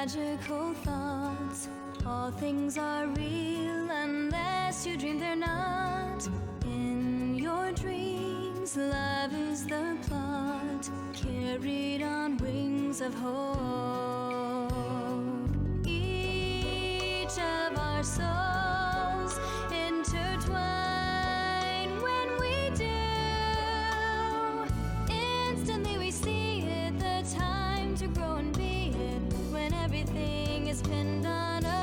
magical thoughts. All things are real unless you dream they're not. In your dreams, love is the plot, carried on wings of hope. Each of our souls intertwine when we do. Instantly we see it, the time to grow and be it, when everything is pinned on a hope.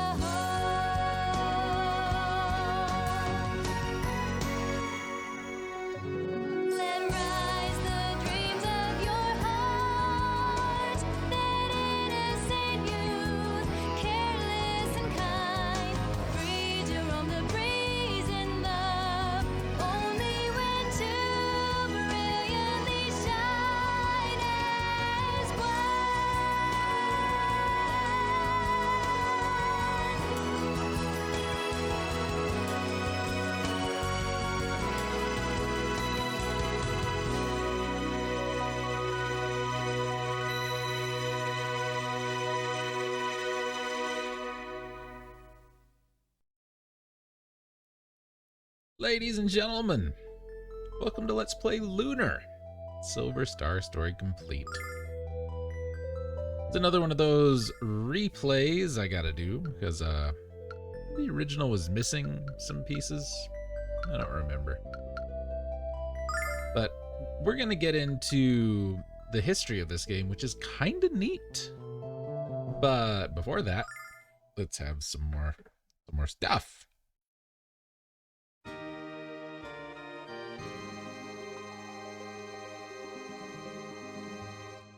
Let rise the dreams of your heart, that innocent youth, careless and kind, free to roam the breeze in love, only when two brilliantly shine as Ladies and gentlemen, welcome to Let's Play Lunar, Silver Star Story Complete. It's another one of those replays I gotta do, because the original was missing some pieces. I don't remember. But we're gonna get into the history of this game, which is kinda neat. But before that, let's have some more stuff.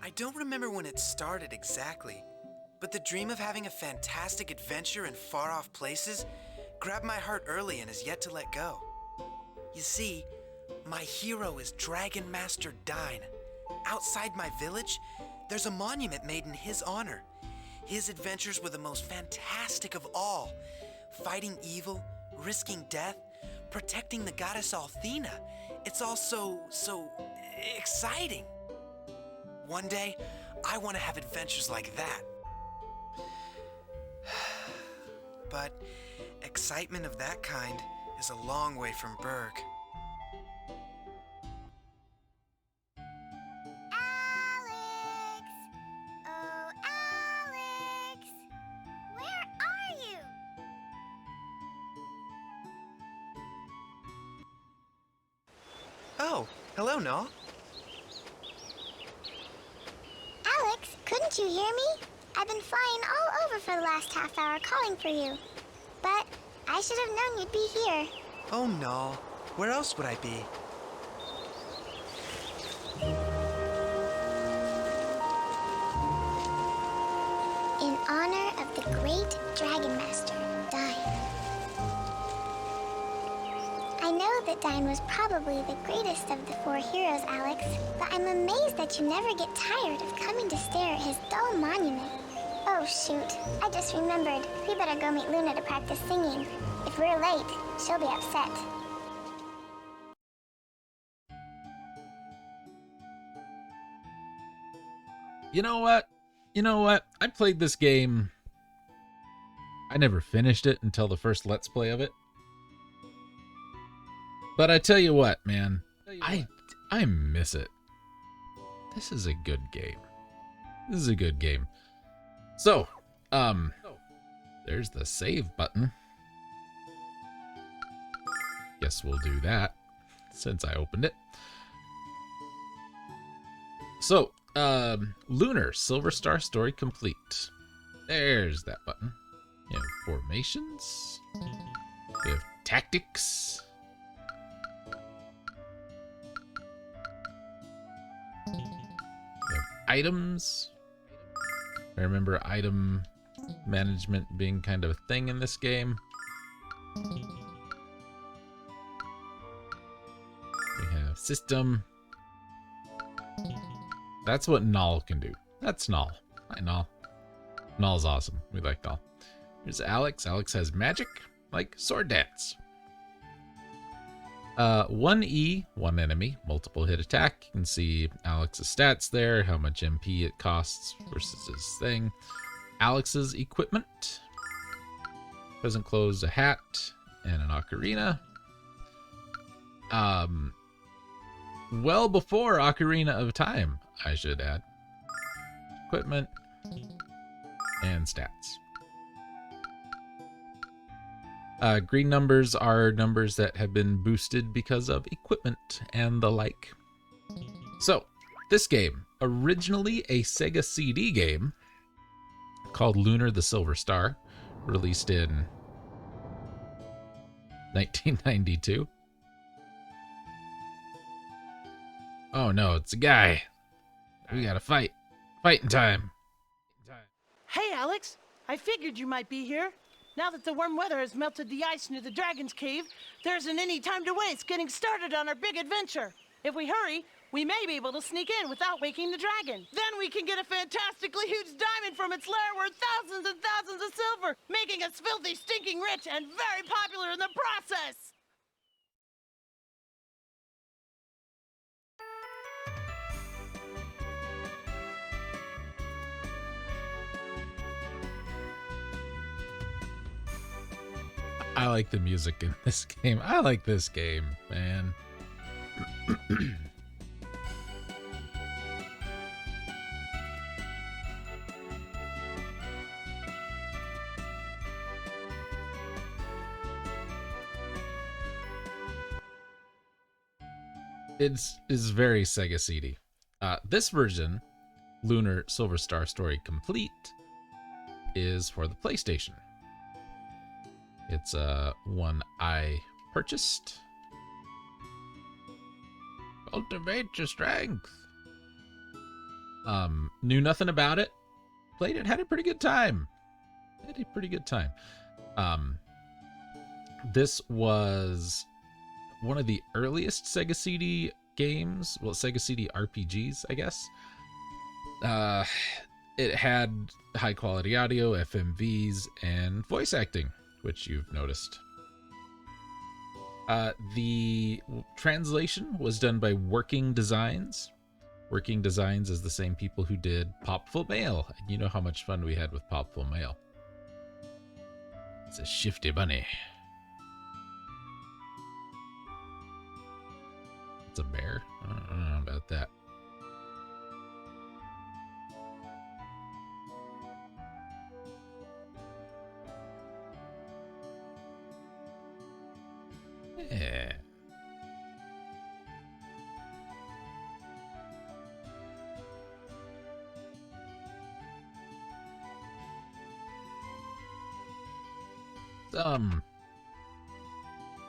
I don't remember when it started exactly, but the dream of having a fantastic adventure in far-off places grabbed my heart early and has yet to let go. You see, my hero is Dragon Master Dine. Outside my village, there's a monument made in his honor. His adventures were the most fantastic of all, fighting evil, risking death, protecting the goddess Althena. It's all so exciting. One day, I want to have adventures like that. But excitement of that kind is a long way from Berg. Alex! Oh, Alex! Where are you? Oh, hello, Naw. Alex, couldn't you hear me? I've been flying all over for the last half hour calling for you. But I should have known you'd be here. Oh, Naw. Where else would I be? In honor of the great Dragon Master, Dine. I know that Dine was probably the greatest of the four heroes, Alex, but I'm amazed that you never get tired of coming to stare at his dull monument. Oh, shoot. I just remembered. We better go meet Luna to practice singing. If we're late, she'll be upset. You know what? I played this game. I never finished it until the first Let's Play of it. But I tell you what, man, I miss it. This is a good game. This is a good game. So, there's the save button. Guess we'll do that since I opened it. So, Lunar, Silver Star Story Complete. There's that button. You have formations. You have tactics. You have items. I remember item management being kind of a thing in this game. We have system. That's what Null can do. That's Null. Hi, Null. Null's awesome. We like Null. Here's Alex. Alex has magic, like sword dance. 1E, one enemy, multiple hit attack. You can see Alex's stats there, how much MP it costs versus his thing. Alex's equipment. Peasant clothes, a hat, and an ocarina. Well before Ocarina of Time, I should add. Equipment and stats. Green numbers are numbers that have been boosted because of equipment and the like. So, this game, originally a Sega CD game called Lunar the Silver Star, released in 1992. Oh no, it's a guy. We gotta fight. Fighting time. Hey, Alex. I figured you might be here. Now that the warm weather has melted the ice near the Dragon's Cave, there isn't any time to waste getting started on our big adventure. If we hurry, we may be able to sneak in without waking the dragon. Then we can get a fantastically huge diamond from its lair worth thousands and thousands of silver, making us filthy, stinking rich and very popular in the process. I like the music in this game. I like this game, man. It's very Sega CD. This version, Lunar Silver Star Story Complete, is for the PlayStation. It's one I purchased. Cultivate your strength. Knew nothing about it. Played it, had a pretty good time. This was one of the earliest Sega CD games. Well, Sega CD RPGs, I guess. It had high quality audio, FMVs, and voice acting, which you've noticed. The translation was done by Working Designs. Working Designs is the same people who did Popful Mail. And you know how much fun we had with Popful Mail. It's a shifty bunny. It's a bear? I don't know about that. Yeah.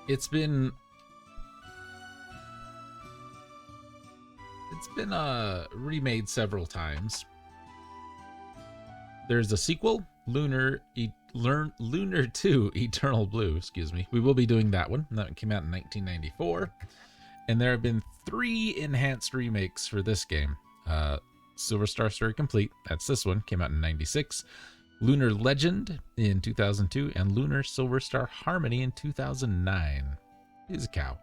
It's been remade several times. There's a sequel, Lunar 2 Eternal Blue, excuse me. We will be doing that one. That one came out in 1994. And there have been 3 enhanced remakes for this game. Silver Star Story Complete, that's this one, came out in 96. Lunar Legend in 2002, and Lunar Silver Star Harmony in 2009. He's a cow.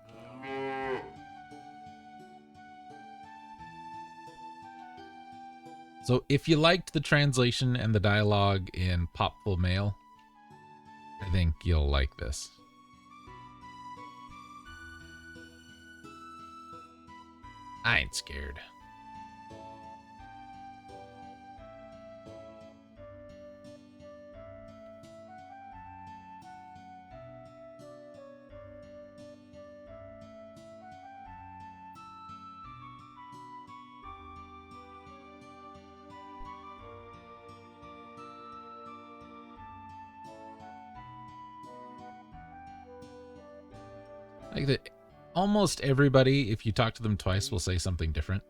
So if you liked the translation and the dialogue in Popful Mail, I think you'll like this. I ain't scared. Like that, almost everybody, if you talk to them twice, will say something different.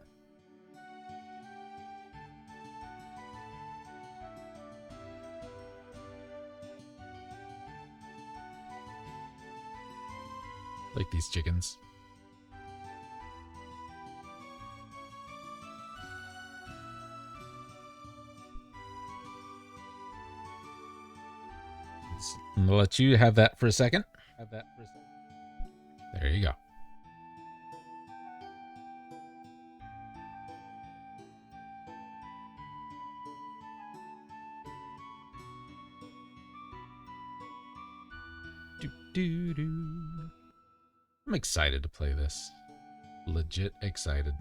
Like these chickens. I'm gonna let you have that for a second. There you go. I'm excited to play this. Legit excited.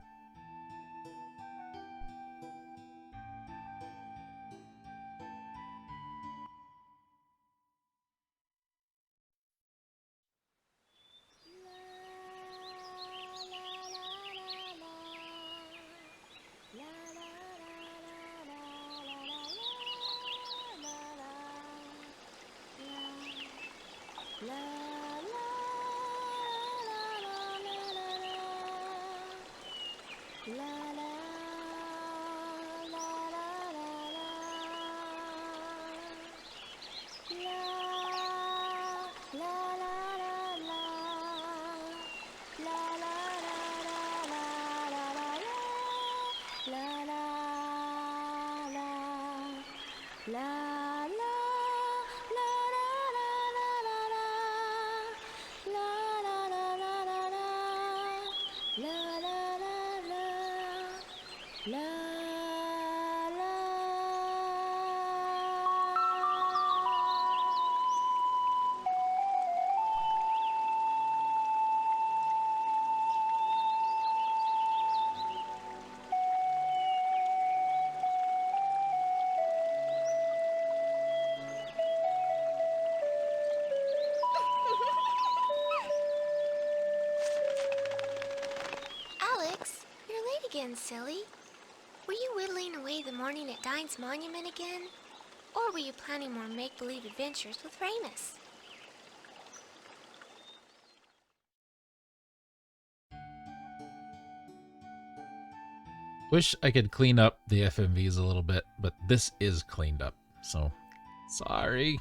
Alex, you're late again, silly. Were you whittling away the morning at Dine's monument again? Or were you planning more make-believe adventures with Ramus? Wish I could clean up the FMVs a little bit, but this is cleaned up, so sorry.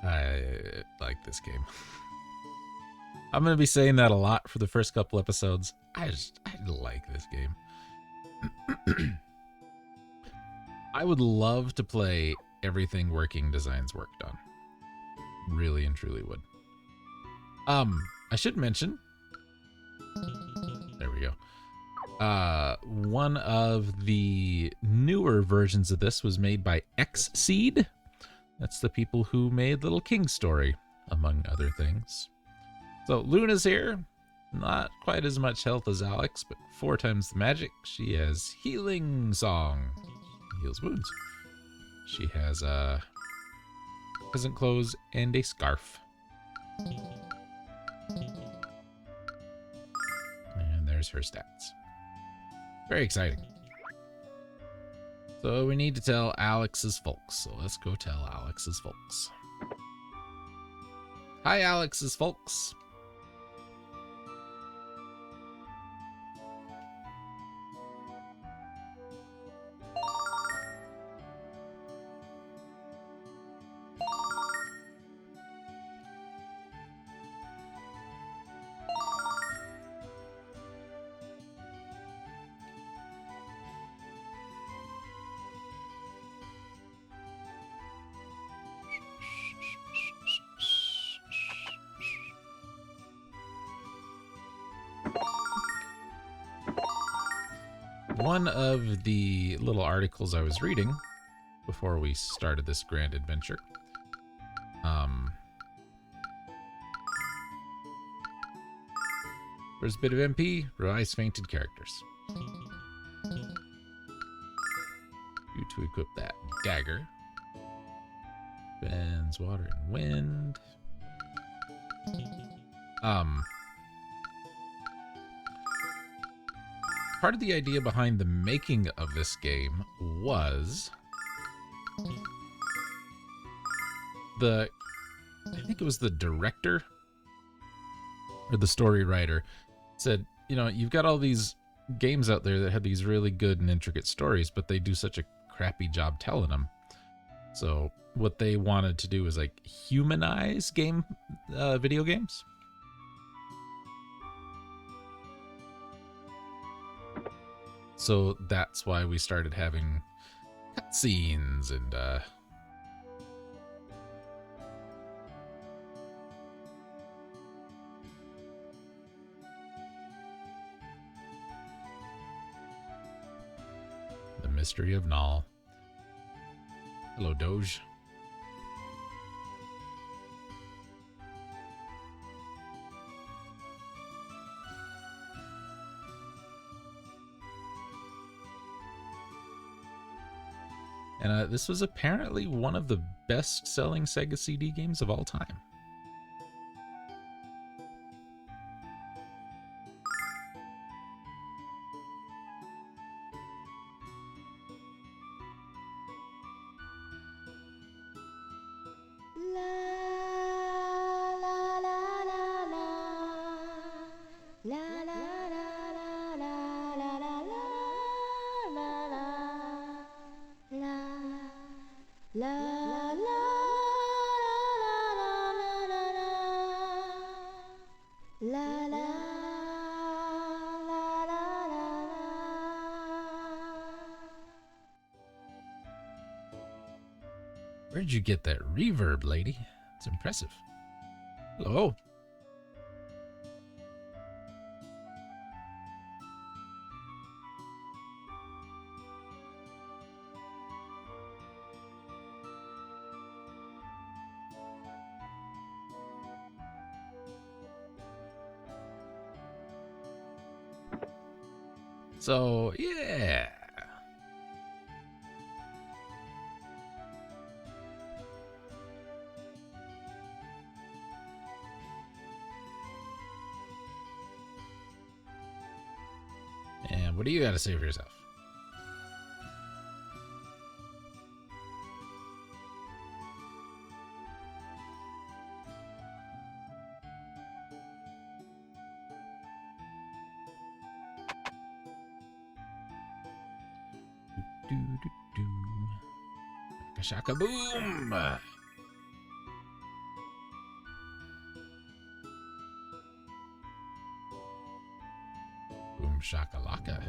I like this game. I'm going to be saying that a lot for the first couple episodes. I like this game. I would love to play everything Working Designs worked on. Really and truly would. I should mention, there we go. One of the newer versions of this was made by Xseed. That's the people who made Little King's Story, among other things. So Luna's here. Not quite as much health as Alex, but 4 times the magic. She has Healing Song. Heals wounds. She has peasant clothes and a scarf. And there's her stats. Very exciting. So we need to tell Alex's folks. So let's go tell Alex's folks. Hi, Alex's folks. one of the little articles I was reading before we started this grand adventure, there's a bit of MP, revise fainted characters. You to equip that dagger. Bends water and wind. Part of the idea behind the making of this game was I think it was the director or the story writer said, you know, you've got all these games out there that have these really good and intricate stories, but they do such a crappy job telling them. So what they wanted to do was like humanize video games. So that's why we started having cutscenes and the mystery of Null. Hello, Doge. And this was apparently one of the best-selling Sega CD games of all time. Where'd you get that reverb, lady? It's impressive. Hello. So, yeah. And what do you got to say for yourself? Do, do, do. Shaka boom! Boom shakalaka.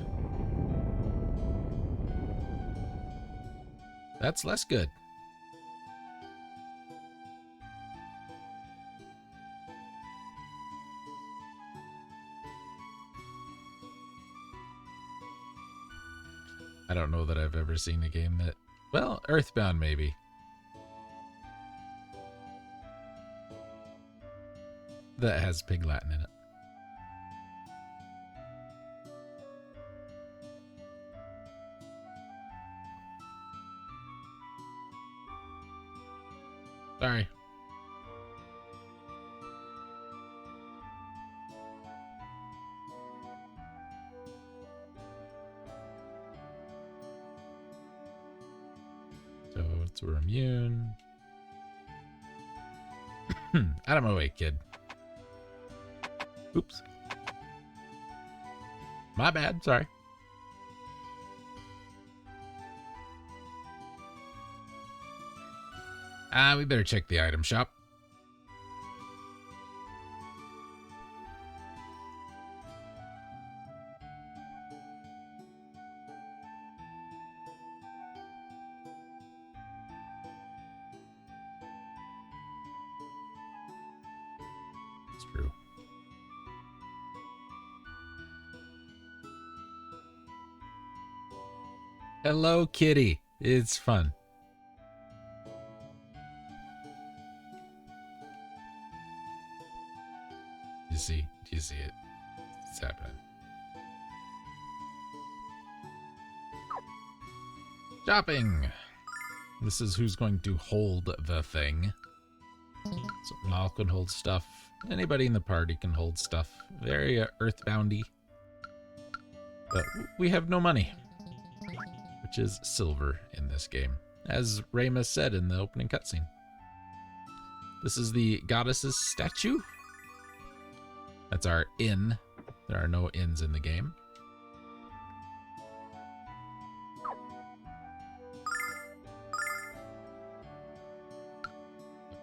That's less good. I don't know that I've ever seen a game that... Well, Earthbound maybe. That has Pig Latin in it. Sorry. So we're immune. Out of my way, kid. Oops. My bad, sorry. We better check the item shop. It's true. Hello, kitty. It's fun. Do you see it? It's happening. Shopping. This is who's going to hold the thing. So Nall can hold stuff. Anybody in the party can hold stuff. Very earthboundy. But we have no money, which is silver in this game, as Ramus said in the opening cutscene. This is the goddess's statue. That's our inn. There are no inns in the game.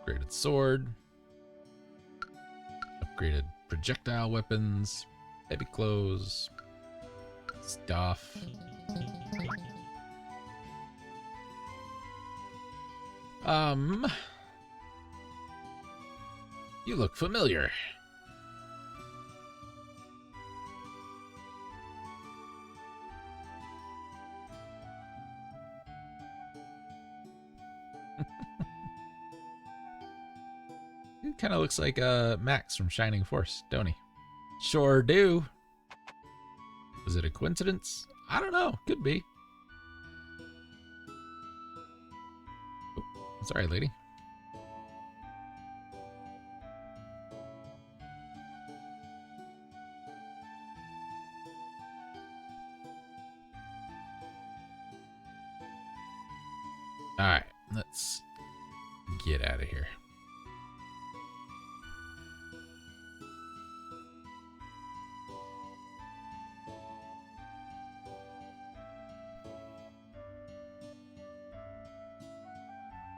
Upgraded sword. Upgraded projectile weapons. Heavy clothes. Stuff. You look familiar. He kind of looks like Max from Shining Force, don't he? Sure do. Was it a coincidence? I don't know. Could be. Oh, sorry, lady. All right, let's get out of here.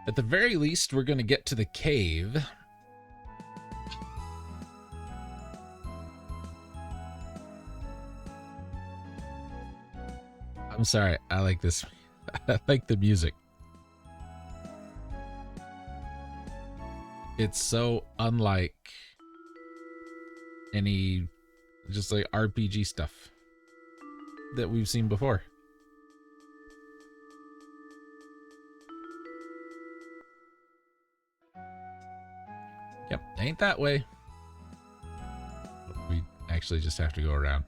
At the very least, we're going to get to the cave. I'm sorry, I like this. I like the music. It's so unlike any just like RPG stuff that we've seen before. Yep, ain't that way. We actually just have to go around.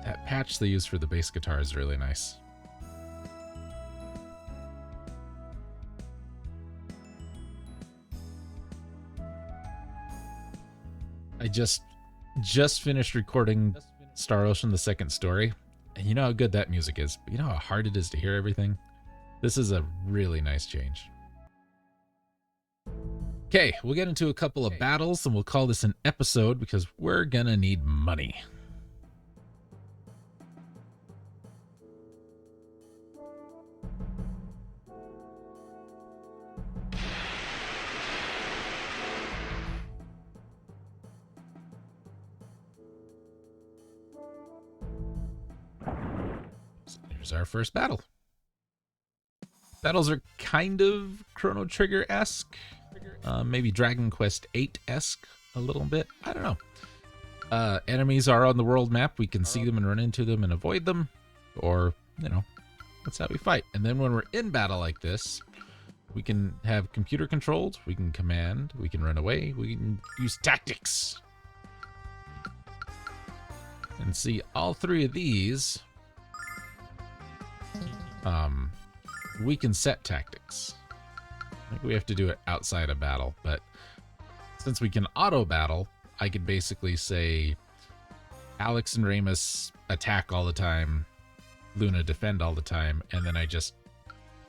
That patch they use for the bass guitar is really nice. I just finished recording Star Ocean: The Second Story. And you know how good that music is, but you know how hard it is to hear everything? This is a really nice change. Okay, we'll get into a couple of battles and we'll call this an episode because we're gonna need money. Here's our first battle. Battles are kind of Chrono Trigger-esque, maybe Dragon Quest VIII-esque a little bit. I don't know. Enemies are on the world map. We can see them and run into them and avoid them, or, you know, that's how we fight. And then when we're in battle like this, we can have computer controlled, we can command, we can run away, we can use tactics. And see, all three of these, we can set tactics. I think we have to do it outside of battle, but since we can auto battle, I could basically say Alex and Ramus attack all the time, Luna defend all the time, and then I just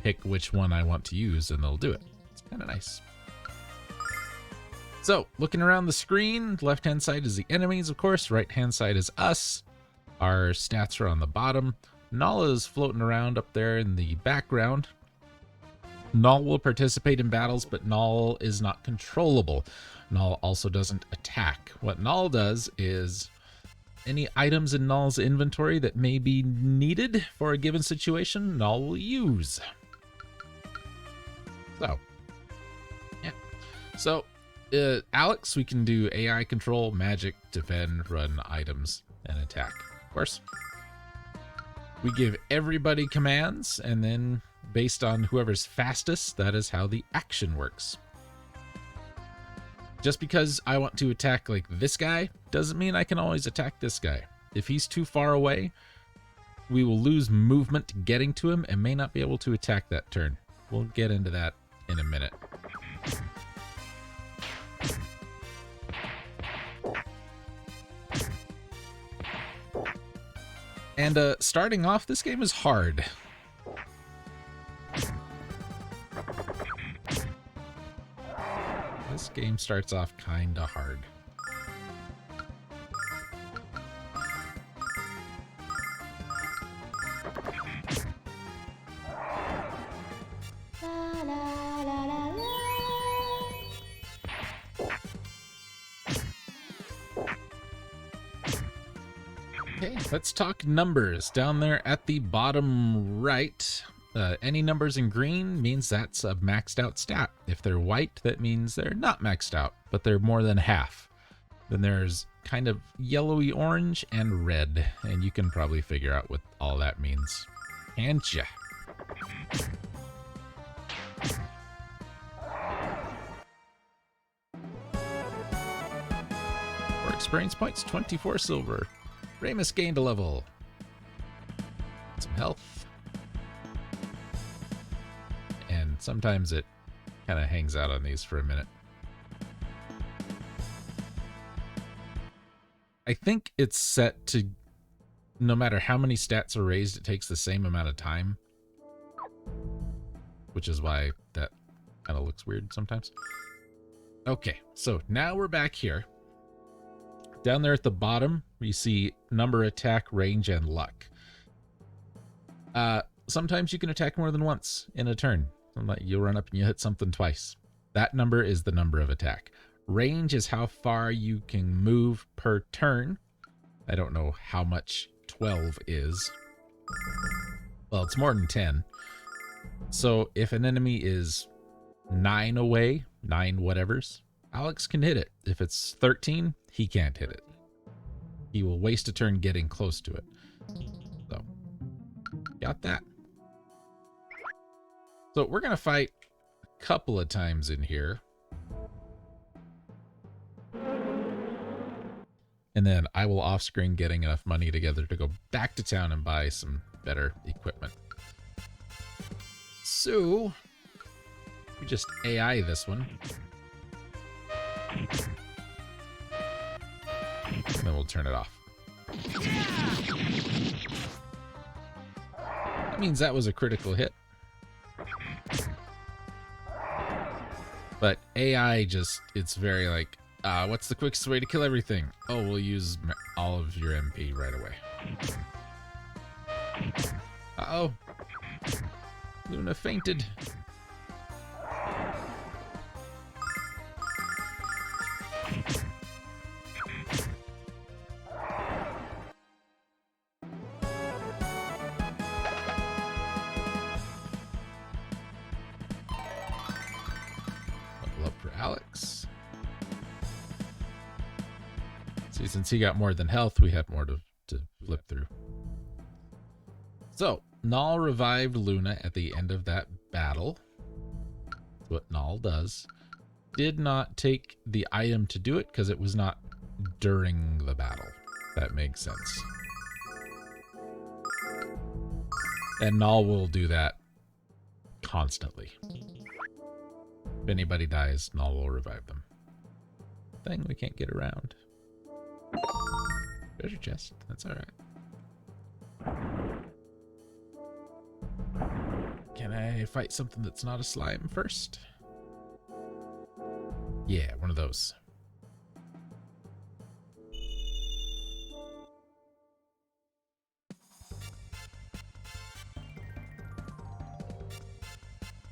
pick which one I want to use and they'll do it. It's kind of nice. So, looking around the screen, left-hand side is the enemies, of course. Right-hand side is us. Our stats are on the bottom. Nall is floating around up there in the background. Nall will participate in battles, but Nall is not controllable. Nall also doesn't attack. What Nall does is any items in Nall's inventory that may be needed for a given situation, Nall will use. So, yeah. So, Alex, we can do AI control, magic, defend, run, items, and attack. Of course. We give everybody commands, and then based on whoever's fastest, that is how the action works. Just because I want to attack like this guy doesn't mean I can always attack this guy. If he's too far away, we will lose movement getting to him and may not be able to attack that turn. We'll get into that in a minute. And starting off, this game is hard. This game starts off kinda hard. Okay, let's talk numbers. Down there at the bottom right, any numbers in green means that's a maxed out stat. If they're white, that means they're not maxed out, but they're more than half. Then there's kind of yellowy orange and red, and you can probably figure out what all that means. Can't ya? For experience points, 24 silver. Ramus gained a level. Some health. And sometimes it kind of hangs out on these for a minute. I think it's set to, no matter how many stats are raised, it takes the same amount of time. Which is why that kind of looks weird sometimes. Okay, so now we're back here. Down there at the bottom, we see number, attack, range, and luck. Sometimes you can attack more than once in a turn. You'll run up and you hit something twice. That number is the number of attack. Range is how far you can move per turn. I don't know how much 12 is. Well, it's more than 10. So if an enemy is 9 away, 9 whatevers, Alex can hit it. If it's 13, he can't hit it. He will waste a turn getting close to it. So, got that. So we're going to fight a couple of times in here. And then I will off-screen getting enough money together to go back to town and buy some better equipment. So, we just AI this one. And then we'll turn it off. That means that was a critical hit. But AI just, it's very like, what's the quickest way to kill everything? Oh, we'll use all of your MP right away. Uh-oh. Luna fainted. Level up for Alex. See, since he got more than health, we had more to flip through. So, Null revived Luna at the end of that battle. That's what Null does. Did not take the item to do it because it was not during the battle. That makes sense. And Null will do that constantly. If anybody dies, Null will revive them. Thing we can't get around. Treasure chest. That's alright. Can I fight something that's not a slime first? Yeah, one of those.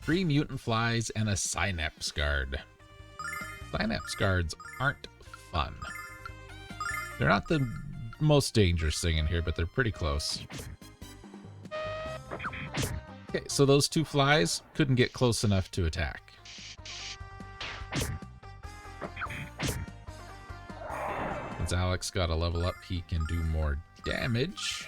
Three mutant flies and a synapse guard. Synapse guards aren't fun. They're not the most dangerous thing in here, but they're pretty close. Okay, so those two flies couldn't get close enough to attack. since Alex got a level up, he can do more damage.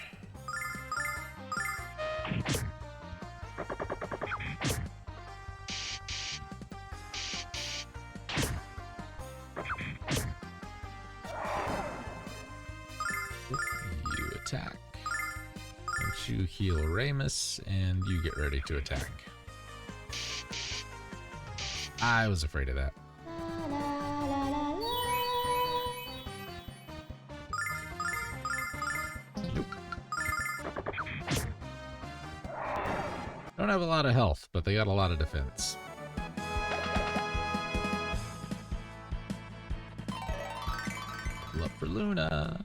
You attack. And you heal Ramus, and you get ready to attack. I was afraid of that. Nope. Don't have a lot of health, but they got a lot of defense. Pull up for Luna.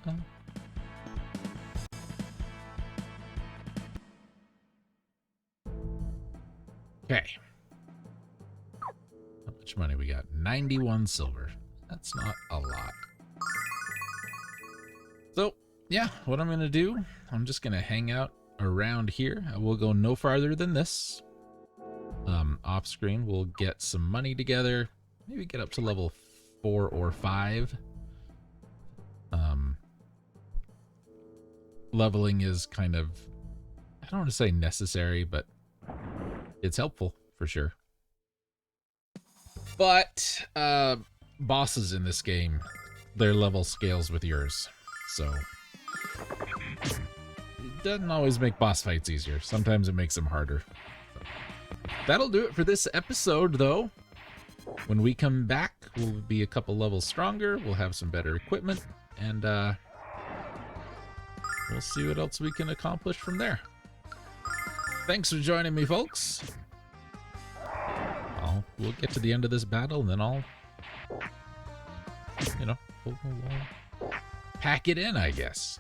Okay. How much money we got? 91 silver. That's not a lot. So, yeah, what I'm going to do, I'm just going to hang out around here. I will go no farther than this. Off screen, we'll get some money together. Maybe get up to level 4 or 5. Leveling is kind of, I don't want to say necessary, but it's helpful for sure. But bosses in this game, their level scales with yours, so it doesn't always make boss fights easier. Sometimes it makes them harder. So, that'll do it for this episode, though. When we come back, we'll be a couple levels stronger. We'll have some better equipment, and we'll see what else we can accomplish from there. Thanks for joining me, folks. We'll get to the end of this battle, and then I'll, you know, we'll pack it in, I guess.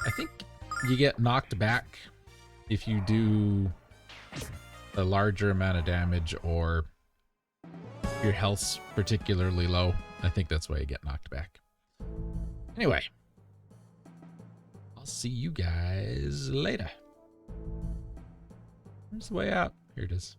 I think you get knocked back if you do a larger amount of damage or your health's particularly low. I think that's why you get knocked back. Anyway, I'll see you guys later. Where's the way out? Here it is.